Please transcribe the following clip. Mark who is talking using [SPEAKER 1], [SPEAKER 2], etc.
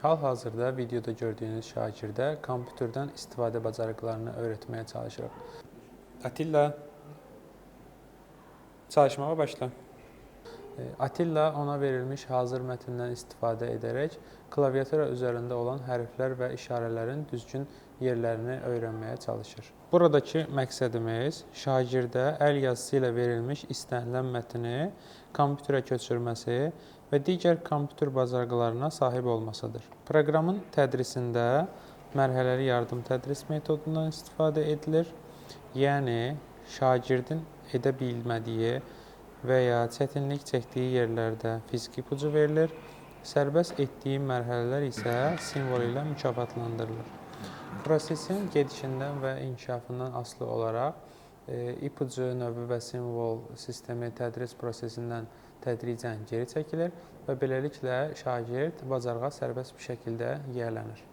[SPEAKER 1] Hal-hazırda videoda gördüyünüz şagirdə kompüterdən istifadə bacarıqlarını öyrətməyə çalışırıq. Atilla, çalışmağa başla. Atilla ona verilmiş hazır mətndən istifadə edərək klaviatura üzərində olan hərflər və işarələrin düzgün yerlərini öyrənməyə çalışır. Buradakı məqsədimiz şagirdə əl yazısı ilə verilmiş istənilən mətni kompüterə köçürməsi və digər kompüter bacarıqlarına sahib olmasıdır. Proqramın tədrisində mərhələli yardım tədris metodundan istifadə edilir. Yəni, şagirdin edə bilmədiyi və ya çətinlik çəkdiyi yerlərdə fiziki ipucu verilir, sərbəst etdiyi mərhələlər isə simvol ilə mükafatlandırılır. Prosesin gedişindən və inkişafından asılı olaraq ipucu, növbə və simvol sistemi tədris prosesindən tədricən geri çəkilir və beləliklə şagird bacarığa sərbəst bir şəkildə yiyələnir.